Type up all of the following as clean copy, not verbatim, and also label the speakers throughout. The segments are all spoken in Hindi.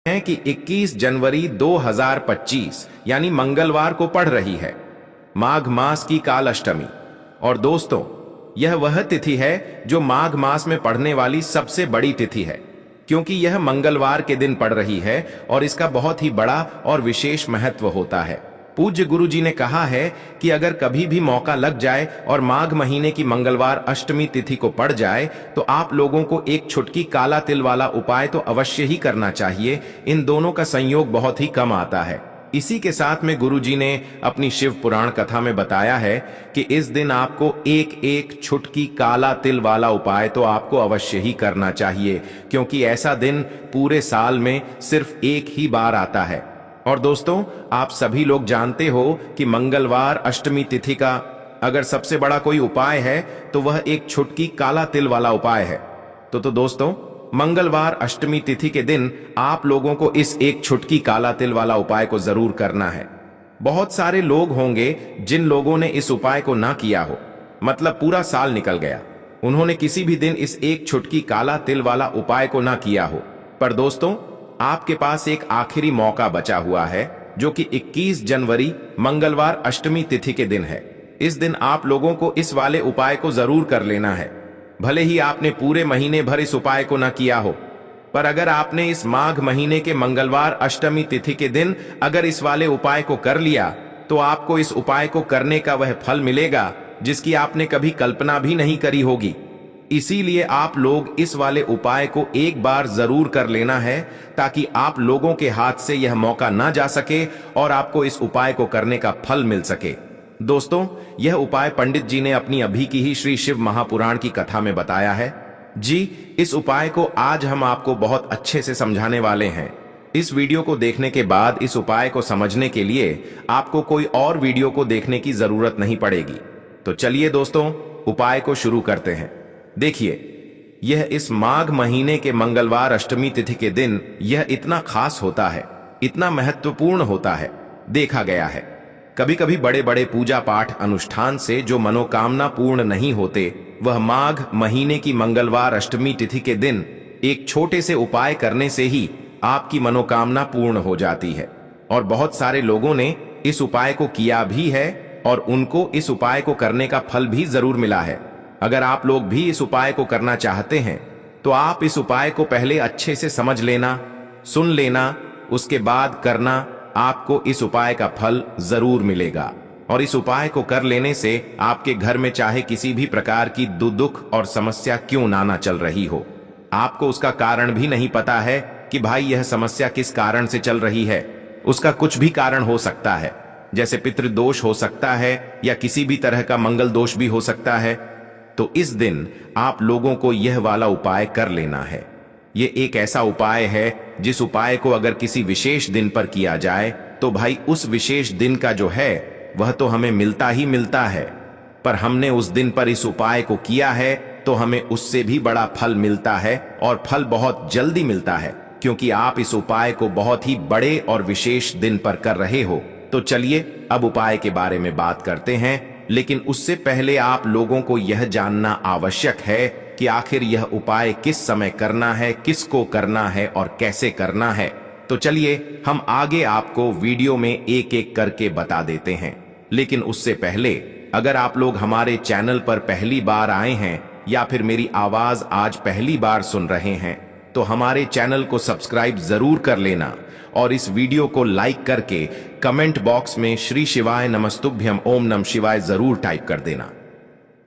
Speaker 1: हैं कि 21 जनवरी 2025 यानी मंगलवार को पड़ रही है माघ मास की काल अष्टमी। और दोस्तों, यह वह तिथि है जो माघ मास में पड़ने वाली सबसे बड़ी तिथि है, क्योंकि यह मंगलवार के दिन पड़ रही है और इसका बहुत ही बड़ा और विशेष महत्व होता है। पूज्य गुरु जी ने कहा है कि अगर कभी भी मौका लग जाए और माघ महीने की मंगलवार अष्टमी तिथि को पड़ जाए तो आप लोगों को एक छुटकी काला तिल वाला उपाय तो अवश्य ही करना चाहिए। इन दोनों का संयोग बहुत ही कम आता है। इसी के साथ में गुरु जी ने अपनी शिव पुराण कथा में बताया है कि इस दिन आपको एक एक छुटकी काला तिल वाला उपाय तो आपको अवश्य ही करना चाहिए, क्योंकि ऐसा दिन पूरे साल में सिर्फ एक ही बार आता है। और दोस्तों, आप सभी लोग जानते हो कि मंगलवार अष्टमी तिथि का अगर सबसे बड़ा कोई उपाय है तो वह एक छुटकी काला तिल वाला उपाय है। तो दोस्तों, मंगलवार अष्टमी तिथि के दिन आप लोगों को इस एक छुटकी काला तिल वाला उपाय को जरूर करना है। बहुत सारे लोग होंगे जिन लोगों ने इस उपाय को ना किया हो, मतलब पूरा साल निकल गया, उन्होंने किसी भी दिन इस एक छुटकी काला तिल वाला उपाय को ना किया हो। पर दोस्तों, आपके पास एक आखिरी मौका बचा हुआ है, जो कि 21 जनवरी मंगलवार अष्टमी तिथि के दिन है। इस दिन आप लोगों को इस वाले उपाय को जरूर कर लेना है। भले ही आपने पूरे महीने भर इस उपाय को न किया हो, पर अगर आपने इस माघ महीने के मंगलवार अष्टमी तिथि के दिन अगर इस वाले उपाय को कर लिया तो आपको इस उपाय को करने का वह फल मिलेगा जिसकी आपने कभी कल्पना भी नहीं करी होगी। इसीलिए आप लोग इस वाले उपाय को एक बार जरूर कर लेना है, ताकि आप लोगों के हाथ से यह मौका ना जा सके और आपको इस उपाय को करने का फल मिल सके। दोस्तों, यह उपाय पंडित जी ने अपनी अभी की ही श्री शिव महापुराण की कथा में बताया है। जी, इस उपाय को आज हम आपको बहुत अच्छे से समझाने वाले हैं। इस वीडियो को देखने के बाद इस उपाय को समझने के लिए आपको कोई और वीडियो को देखने की जरूरत नहीं पड़ेगी। तो चलिए दोस्तों, उपाय को शुरू करते हैं। देखिए, यह इस माघ महीने के मंगलवार अष्टमी तिथि के दिन यह इतना खास होता है, इतना महत्वपूर्ण होता है। देखा गया है कभी कभी बड़े बड़े पूजा पाठ अनुष्ठान से जो मनोकामना पूर्ण नहीं होते, वह माघ महीने की मंगलवार अष्टमी तिथि के दिन एक छोटे से उपाय करने से ही आपकी मनोकामना पूर्ण हो जाती है। और बहुत सारे लोगों ने इस उपाय को किया भी है और उनको इस उपाय को करने का फल भी जरूर मिला है। अगर आप लोग भी इस उपाय को करना चाहते हैं तो आप इस उपाय को पहले अच्छे से समझ लेना, सुन लेना, उसके बाद करना। आपको इस उपाय का फल जरूर मिलेगा। और इस उपाय को कर लेने से आपके घर में चाहे किसी भी प्रकार की दुख और समस्या क्यों ना चल रही हो, आपको उसका कारण भी नहीं पता है कि भाई यह समस्या किस कारण से चल रही है। उसका कुछ भी कारण हो सकता है, जैसे पितृदोष हो सकता है या किसी भी तरह का मंगल दोष भी हो सकता है। तो इस दिन आप लोगों को यह वाला उपाय कर लेना है। ये एक ऐसा उपाय है जिस उपाय को अगर किसी विशेष दिन पर किया जाए तो भाई उस विशेष दिन का जो है वह तो हमें मिलता ही मिलता है, पर हमने उस दिन पर इस उपाय को किया है तो हमें उससे भी बड़ा फल मिलता है, और फल बहुत जल्दी मिलता है, क्योंकि आप इस उपाय को बहुत ही बड़े और विशेष दिन पर कर रहे हो। तो चलिए अब उपाय के बारे में बात करते हैं, लेकिन उससे पहले आप लोगों को यह जानना आवश्यक है कि आखिर यह उपाय किस समय करना है, किसको करना है और कैसे करना है। तो चलिए हम आगे आपको वीडियो में एक एक करके बता देते हैं। लेकिन उससे पहले अगर आप लोग हमारे चैनल पर पहली बार आए हैं या फिर मेरी आवाज आज पहली बार सुन रहे हैं तो हमारे चैनल को सब्सक्राइब जरूर कर लेना और इस वीडियो को लाइक करके कमेंट बॉक्स में श्री शिवाय नमस्तुभ्यम ओम नमः शिवाय जरूर टाइप कर देना।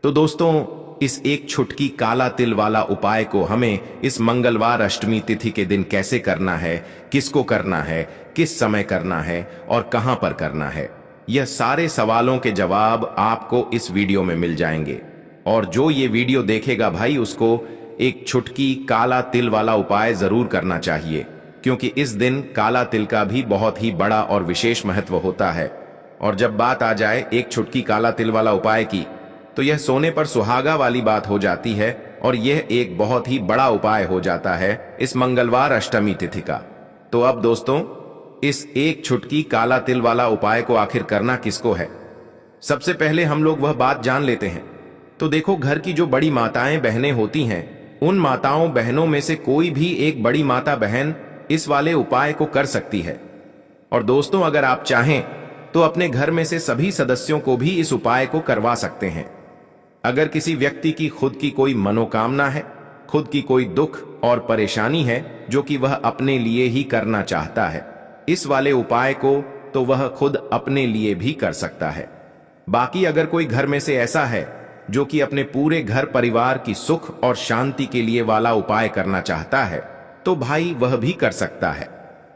Speaker 1: तो दोस्तों, इस एक छुटकी काला तिल वाला उपाय को हमें इस मंगलवार अष्टमी तिथि के दिन कैसे करना है, किसको करना है, किस समय करना है और कहां पर करना है, यह सारे सवालों के जवाब आपको इस वीडियो में मिल जाएंगे। और जो ये वीडियो देखेगा भाई, उसको एक छुटकी काला तिल वाला उपाय जरूर करना चाहिए, क्योंकि इस दिन काला तिल का भी बहुत ही बड़ा और विशेष महत्व होता है। और जब बात आ जाए एक छुटकी काला तिल वाला उपाय की, तो यह सोने पर सुहागा वाली बात हो जाती है और यह एक बहुत ही बड़ा उपाय हो जाता है इस मंगलवार अष्टमी तिथि का। तो अब दोस्तों, इस एक छुटकी काला तिल वाला उपाय को आखिर करना किसको है, सबसे पहले हम लोग वह बात जान लेते हैं। तो देखो, घर की जो बड़ी माताएं बहनें होती हैं, उन माताओं बहनों में से कोई भी एक बड़ी माता बहन इस वाले उपाय को कर सकती है। और दोस्तों, अगर आप चाहें तो अपने घर में से सभी सदस्यों को भी इस उपाय को करवा सकते हैं। अगर किसी व्यक्ति की खुद की कोई मनोकामना है, खुद की कोई दुख और परेशानी है जो कि वह अपने लिए ही करना चाहता है, इस वाले उपाय को तो वह खुद अपने लिए भी कर सकता है। बाकी अगर कोई घर में से ऐसा है जो कि अपने पूरे घर परिवार की सुख और शांति के लिए वाला उपाय करना चाहता है, तो भाई वह भी कर सकता है।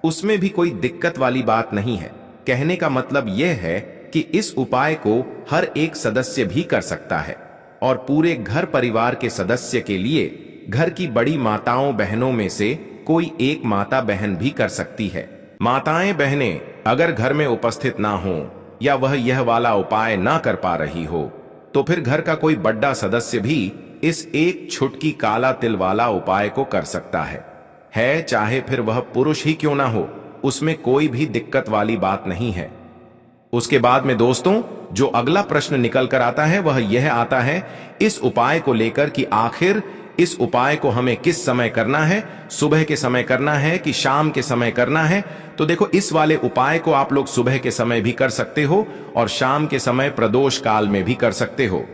Speaker 1: उसमें भी कोई दिक्कत वाली बात नहीं है। कहने का मतलब यह है कि इस उपाय को हर एक सदस्य भी कर सकता है और पूरे घर परिवार के सदस्य के लिए घर की बड़ी माताओं बहनों में से कोई एक माता बहन भी कर सकती है। माताएं बहनें अगर घर में उपस्थित ना हो या वह यह वाला उपाय ना कर पा रही हो, तो फिर घर का कोई बड़ा सदस्य भी इस एक छुटकी काला तिल वाला उपाय को कर सकता है, चाहे फिर वह पुरुष ही क्यों ना हो, उसमें कोई भी दिक्कत वाली बात नहीं है। उसके बाद में दोस्तों, जो अगला प्रश्न निकल कर आता है वह यह आता है इस उपाय को लेकर कि आखिर इस उपाय को हमें किस समय करना है, सुबह के समय करना है कि शाम के समय करना है। तो देखो, इस वाले उपाय को आप लोग सुबह के समय भी कर सकते हो और शाम के समय प्रदोष काल में भी कर सकते हो।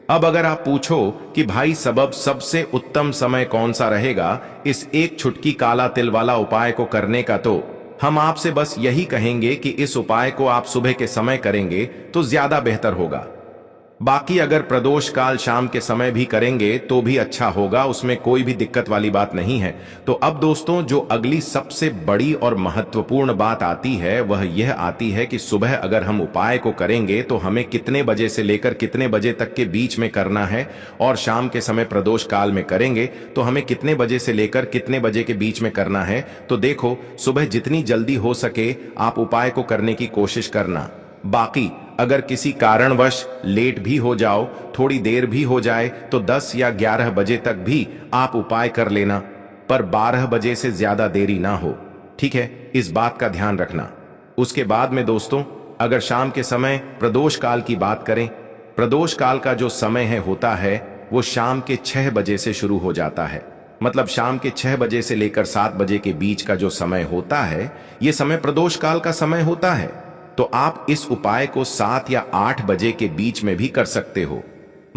Speaker 1: अब अगर आप पूछो कि भाई सबसे उत्तम समय कौन सा रहेगा इस एक छुटकी काला तिल वाला उपाय को करने का, तो हम आपसे बस यही कहेंगे कि इस उपाय को आप सुबह के समय करेंगे तो ज्यादा बेहतर होगा। बाकी अगर प्रदोष काल शाम के समय भी करेंगे तो भी अच्छा होगा, उसमें कोई भी दिक्कत वाली बात नहीं है। तो अब दोस्तों, जो अगली सबसे बड़ी और महत्वपूर्ण बात आती है वह यह आती है कि सुबह अगर हम उपाय को करेंगे तो हमें कितने बजे से लेकर कितने बजे तक के बीच में करना है, और शाम के समय प्रदोष काल में करेंगे तो हमें कितने बजे से लेकर कितने बजे के बीच में करना है। तो देखो, सुबह जितनी जल्दी हो सके आप उपाय को करने की कोशिश करना। बाकी अगर किसी कारणवश लेट भी हो जाओ, थोड़ी देर भी हो जाए, तो 10 या 11 बजे तक भी आप उपाय कर लेना, पर 12 बजे से ज्यादा देरी ना हो, ठीक है? इस बात का ध्यान रखना। उसके बाद में दोस्तों, अगर शाम के समय प्रदोष काल की बात करें, प्रदोष काल का जो समय होता है वो शाम के 6 बजे से शुरू हो जाता है। मतलब शाम के 6 बजे से लेकर 7 बजे के बीच का जो समय होता है, ये समय प्रदोष काल का समय होता है। तो आप इस उपाय को 7 या 8 बजे के बीच में भी कर सकते हो।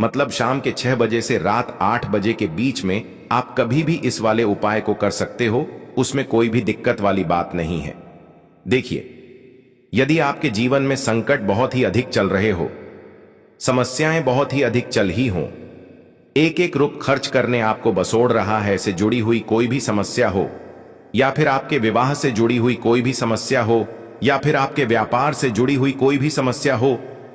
Speaker 1: मतलब शाम के 6 बजे से रात 8 बजे के बीच में आप कभी भी इस वाले उपाय को कर सकते हो, उसमें कोई भी दिक्कत वाली बात नहीं है। देखिए, यदि आपके जीवन में संकट बहुत ही अधिक चल रहे हो, समस्याएं बहुत ही अधिक चल ही हो, एक एक रुपया खर्च करने आपको बसोड़ रहा है से जुड़ी हुई कोई भी समस्या हो, या फिर आपके विवाह से जुड़ी हुई कोई भी समस्या हो, या फिर आपके व्यापार से जुड़ी हुई कोई भी समस्या हो,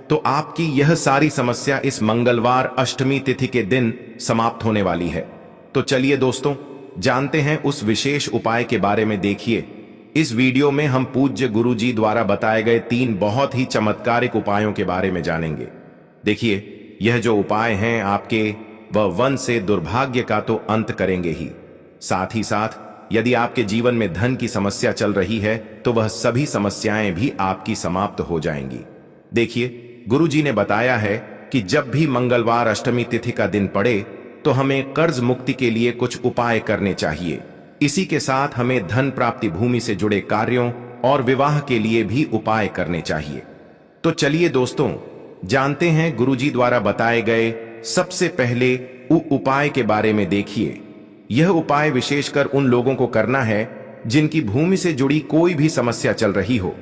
Speaker 1: तो आपकी यह सारी समस्या इस मंगलवार अष्टमी तिथि के दिन समाप्त होने वाली है। तो चलिए दोस्तों, जानते हैं उस विशेष उपाय के बारे में। देखिए, इस वीडियो में हम पूज्य गुरुजी द्वारा बताए गए 3 बहुत ही चमत्कारिक उपायों के बारे में जानेंगे। देखिए, यह जो उपाय हैं आपके वह वंश से दुर्भाग्य का तो अंत करेंगे ही, साथ ही साथ यदि आपके जीवन में धन की समस्या चल रही है तो वह सभी समस्याएं भी आपकी समाप्त हो जाएंगी। देखिए, गुरुजी ने बताया है कि जब भी मंगलवार अष्टमी तिथि का दिन पड़े तो हमें कर्ज मुक्ति के लिए कुछ उपाय करने चाहिए। इसी के साथ हमें धन प्राप्ति, भूमि से जुड़े कार्यों और विवाह के लिए भी उपाय करने चाहिए। तो चलिए दोस्तों, जानते हैं गुरुजी द्वारा बताए गए सबसे पहले उपाय के बारे में। देखिए, यह उपाय विशेषकर उन लोगों को करना है जिनकी भूमि से जुड़ी कोई भी समस्या चल रही हो,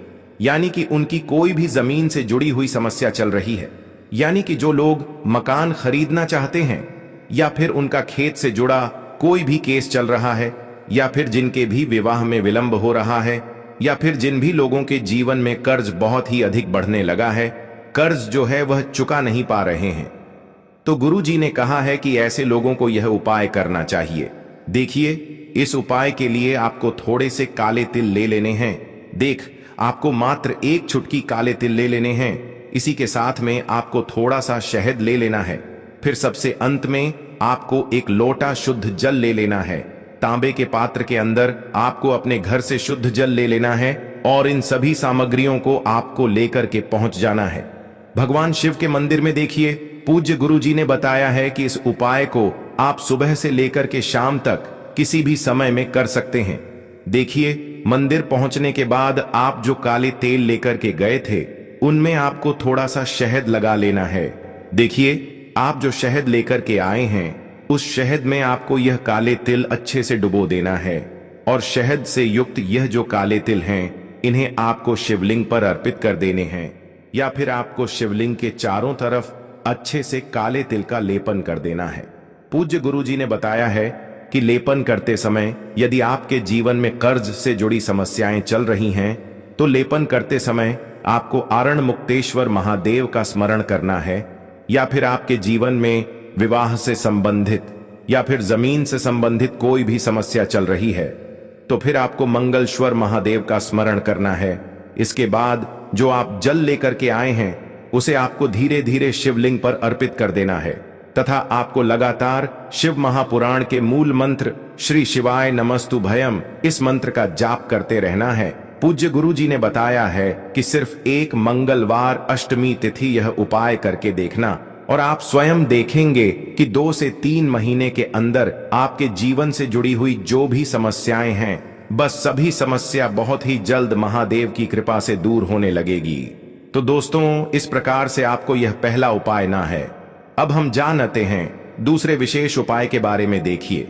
Speaker 1: यानी कि उनकी कोई भी जमीन से जुड़ी हुई समस्या चल रही है, यानी कि जो लोग मकान खरीदना चाहते हैं, या फिर उनका खेत से जुड़ा कोई भी केस चल रहा है, या फिर जिनके भी विवाह में विलंब हो रहा है, या फिर जिन भी लोगों के जीवन में कर्ज बहुत ही अधिक बढ़ने लगा है, कर्ज जो है वह चुका नहीं पा रहे हैं। तो गुरुजी ने कहा है कि ऐसे लोगों को यह उपाय करना चाहिए। देखिए, इस उपाय के लिए आपको थोड़े से काले तिल ले लेने हैं। आपको मात्र 1 चुटकी काले तिल ले लेने हैं। इसी के साथ में आपको थोड़ा सा शहद ले लेना है। फिर सबसे अंत में आपको 1 लोटा शुद्ध जल ले लेना है। तांबे के पात्र के अंदर आपको अपने घर से शुद्ध जल ले लेना है और इन सभी सामग्रियों को आपको लेकर के पहुंच जाना है भगवान शिव के मंदिर में। देखिए, पूज्य गुरुजी ने बताया है कि इस उपाय को आप सुबह से लेकर के शाम तक किसी भी समय में कर सकते हैं। देखिए, मंदिर पहुंचने के बाद आप जो काले तेल लेकर के गए थे उनमें आपको थोड़ा सा शहद लगा लेना है। देखिए, आप जो शहद लेकर के आए हैं उस शहद में आपको यह काले तिल अच्छे से डुबो देना है और शहद से युक्त यह जो काले तिल हैं इन्हें आपको शिवलिंग पर अर्पित कर देने हैं, या फिर आपको शिवलिंग के चारों तरफ अच्छे से काले तिल का लेपन कर देना है। पूज्य गुरुजी ने बताया है कि लेपन करते समय यदि आपके जीवन में कर्ज से जुड़ी समस्याएं चल रही हैं तो लेपन करते समय आपको आरण मुक्तेश्वर महादेव का स्मरण करना है, या फिर आपके जीवन में विवाह से संबंधित या फिर जमीन से संबंधित कोई भी समस्या चल रही है तो फिर आपको मंगलेश्वर महादेव का स्मरण करना है। इसके बाद जो आप जल लेकर के आए हैं उसे आपको धीरे धीरे शिवलिंग पर अर्पित कर देना है तथा आपको लगातार शिव महापुराण के मूल मंत्र श्री शिवाय नमस्तु भयम इस मंत्र का जाप करते रहना है। पूज्य गुरुजी ने बताया है कि सिर्फ एक मंगलवार अष्टमी तिथि यह उपाय करके देखना और आप स्वयं देखेंगे कि 2 से 3 महीने के अंदर आपके जीवन से जुड़ी हुई जो भी समस्याएं हैं बस सभी समस्या बहुत ही जल्द महादेव की कृपा से दूर होने लगेगी। तो दोस्तों, इस प्रकार से आपको यह पहला उपाय ना है। अब हम जान आते हैं दूसरे विशेष उपाय के बारे में। देखिए,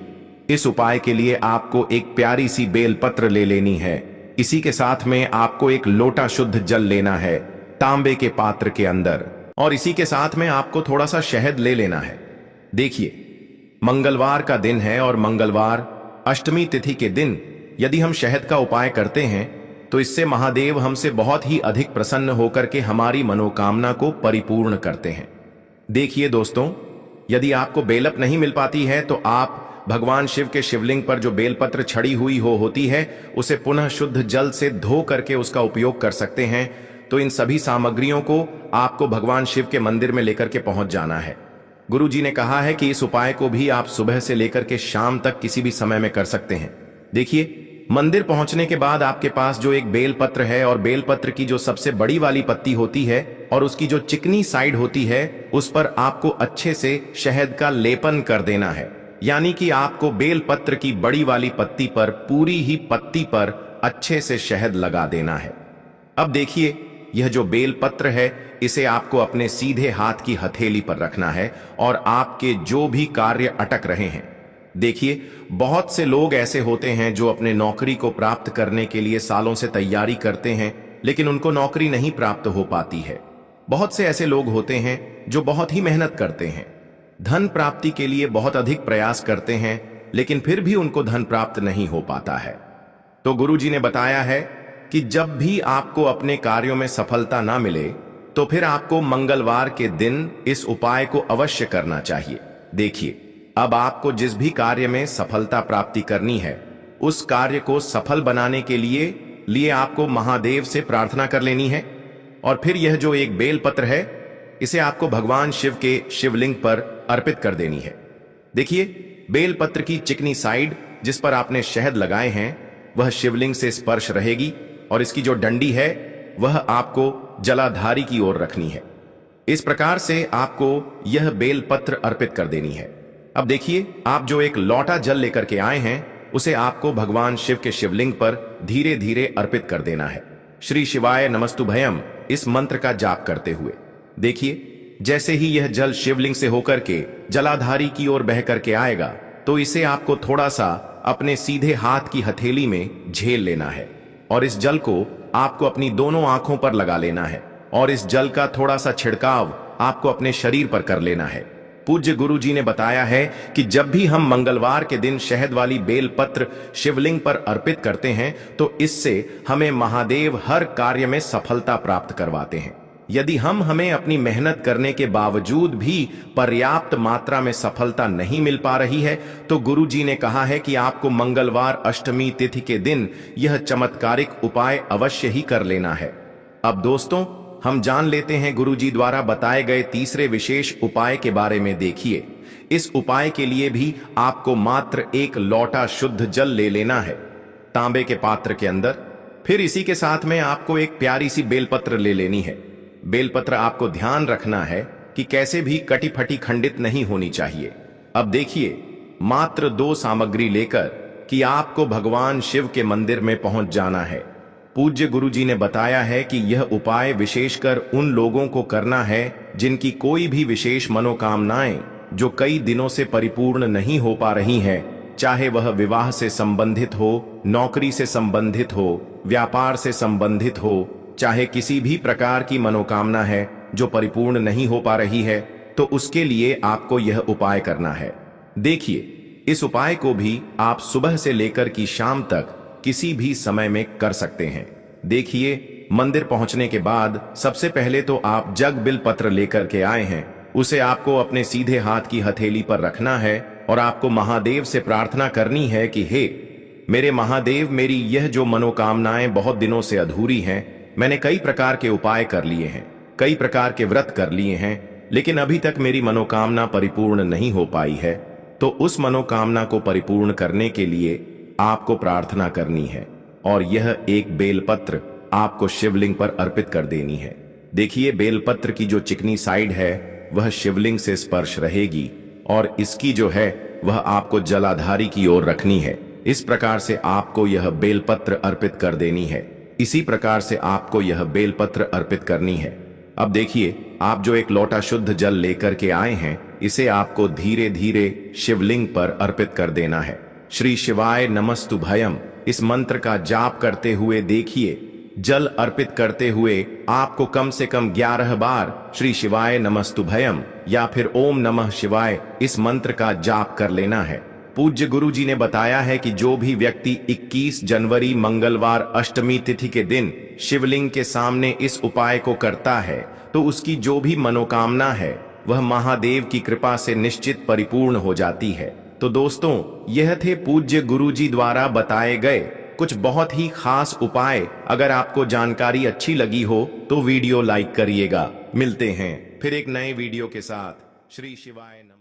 Speaker 1: इस उपाय के लिए आपको एक प्यारी सी बेलपत्र ले लेनी है। इसी के साथ में आपको एक लोटा शुद्ध जल लेना है तांबे के पात्र के अंदर, और इसी के साथ में आपको थोड़ा सा शहद ले लेना है। देखिए, मंगलवार का दिन है और मंगलवार अष्टमी तिथि के दिन यदि हम शहद का उपाय करते हैं तो इससे महादेव हमसे बहुत ही अधिक प्रसन्न होकर के हमारी मनोकामना को परिपूर्ण करते हैं। देखिए दोस्तों, यदि आपको बेलप नहीं मिल पाती है तो आप भगवान शिव के शिवलिंग पर जो बेलपत्र छड़ी हुई होती है उसे पुनः शुद्ध जल से धो करके उसका उपयोग कर सकते हैं। तो इन सभी सामग्रियों को आपको भगवान शिव के मंदिर में लेकर के पहुंच जाना है। गुरुजी ने कहा है कि इस उपाय को भी आप सुबह से लेकर के शाम तक किसी भी समय में कर सकते हैं। देखिए, मंदिर पहुंचने के बाद आपके पास जो एक बेलपत्र है और बेलपत्र की जो सबसे बड़ी वाली पत्ती होती है और उसकी जो चिकनी साइड होती है उस पर आपको अच्छे से शहद का लेपन कर देना है। यानी कि आपको बेलपत्र की बड़ी वाली पत्ती पर, पूरी ही पत्ती पर अच्छे से शहद लगा देना है। अब देखिए, यह जो बेलपत्र है इसे आपको अपने सीधे हाथ की हथेली पर रखना है और आपके जो भी कार्य अटक रहे हैं। देखिए, बहुत से लोग ऐसे होते हैं जो अपने नौकरी को प्राप्त करने के लिए सालों से तैयारी करते हैं लेकिन उनको नौकरी नहीं प्राप्त हो पाती है। बहुत से ऐसे लोग होते हैं जो बहुत ही मेहनत करते हैं, धन प्राप्ति के लिए बहुत अधिक प्रयास करते हैं लेकिन फिर भी उनको धन प्राप्त नहीं हो पाता है। तो गुरुजी ने बताया है कि जब भी आपको अपने कार्यों में सफलता ना मिले तो फिर आपको मंगलवार के दिन इस उपाय को अवश्य करना चाहिए। देखिए, अब आपको जिस भी कार्य में सफलता प्राप्ति करनी है उस कार्य को सफल बनाने के लिए आपको महादेव से प्रार्थना कर लेनी है और फिर यह जो एक बेलपत्र है इसे आपको भगवान शिव के शिवलिंग पर अर्पित कर देनी है। देखिए, बेलपत्र की चिकनी साइड जिस पर आपने शहद लगाए हैं वह शिवलिंग से स्पर्श रहेगी और इसकी जो डंडी है वह आपको जलाधारी की ओर रखनी है। इस प्रकार से आपको यह बेलपत्र अर्पित कर देनी है। अब देखिए, आप जो एक लोटा जल लेकर के आए हैं उसे आपको भगवान शिव के शिवलिंग पर धीरे धीरे अर्पित कर देना है, श्री शिवाय नमस्तु भयम इस मंत्र का जाप करते हुए। देखिए, जैसे ही यह जल शिवलिंग से होकर के जलाधारी की ओर बह करके आएगा तो इसे आपको थोड़ा सा अपने सीधे हाथ की हथेली में झेल लेना है और इस जल को आपको अपनी दोनों आंखों पर लगा लेना है और इस जल का थोड़ा सा छिड़काव आपको अपने शरीर पर कर लेना है। पूज्य गुरुजी ने बताया है कि जब भी हम मंगलवार के दिन शहद वाली बेलपत्र शिवलिंग पर अर्पित करते हैं तो इससे हमें महादेव हर कार्य में सफलता प्राप्त करवाते हैं। यदि हमें अपनी मेहनत करने के बावजूद भी पर्याप्त मात्रा में सफलता नहीं मिल पा रही है तो गुरुजी ने कहा है कि आपको मंगलवार अष्टमी तिथि के दिन यह चमत्कारिक उपाय अवश्य ही कर लेना है। अब दोस्तों, हम जान लेते हैं गुरुजी द्वारा बताए गए तीसरे विशेष उपाय के बारे में। देखिए, इस उपाय के लिए भी आपको मात्र एक लोटा शुद्ध जल ले लेना है तांबे के पात्र के अंदर। फिर इसी के साथ में आपको एक प्यारी सी बेलपत्र ले लेनी है। बेलपत्र आपको ध्यान रखना है कि कैसे भी कटी फटी खंडित नहीं होनी चाहिए। अब देखिए, मात्र 2 सामग्री लेकर कि आपको भगवान शिव के मंदिर में पहुंच जाना है। पूज्य गुरुजी ने बताया है कि यह उपाय विशेषकर उन लोगों को करना है जिनकी कोई भी विशेष मनोकामनाएं जो कई दिनों से परिपूर्ण नहीं हो पा रही हैं, चाहे वह विवाह से संबंधित हो, नौकरी से संबंधित हो, व्यापार से संबंधित हो, चाहे किसी भी प्रकार की मनोकामना है जो परिपूर्ण नहीं हो पा रही है, तो उसके लिए आपको यह उपाय करना है। देखिए, इस उपाय को भी आप सुबह से लेकर की शाम तक किसी भी समय में कर सकते हैं। देखिए, मंदिर पहुंचने के बाद सबसे पहले तो आप जग बिल पत्र लेकर के आए हैं, उसे आपको अपने सीधे हाथ की हथेली पर रखना है और आपको महादेव से प्रार्थना करनी है कि हे मेरे महादेव, मेरी यह जो मनोकामनाएं बहुत दिनों से अधूरी हैं, मैंने कई प्रकार के उपाय कर लिए हैं, कई प्रकार के व्रत कर लिए हैं, लेकिन अभी तक मेरी मनोकामना परिपूर्ण नहीं हो पाई है। तो उस मनोकामना को परिपूर्ण करने के लिए आपको प्रार्थना करनी है और यह एक बेलपत्र आपको शिवलिंग पर अर्पित कर देनी है। देखिए, बेलपत्र की जो चिकनी साइड है वह शिवलिंग से स्पर्श रहेगी और इसकी जो है वह आपको जलाधारी की ओर रखनी है। इस प्रकार से आपको यह बेलपत्र अर्पित कर देनी है। इसी प्रकार से आपको यह बेलपत्र अर्पित करनी है। अब देखिए, आप जो एक लोटा शुद्ध जल लेकर के आए हैं, इसे आपको धीरे धीरे शिवलिंग पर अर्पित कर देना है। श्री शिवाय नमस्तुभयम इस मंत्र का जाप करते हुए देखिए, जल अर्पित करते हुए आपको कम से कम 11 बार श्री शिवाय नमस्तुभयम या फिर ओम नमः शिवाय इस मंत्र का जाप कर लेना है। पूज्य गुरुजी ने बताया है कि जो भी व्यक्ति 21 जनवरी मंगलवार अष्टमी तिथि के दिन शिवलिंग के सामने इस उपाय को करता है, तो उसकी जो भी मनोकामना है वह महादेव की कृपा से निश्चित परिपूर्ण हो जाती है। तो दोस्तों, यह थे पूज्य गुरुजी द्वारा बताए गए कुछ बहुत ही खास उपाय। अगर आपको जानकारी अच्छी लगी हो तो वीडियो लाइक करिएगा। मिलते हैं फिर एक नए वीडियो के साथ। श्री शिवाय नमः।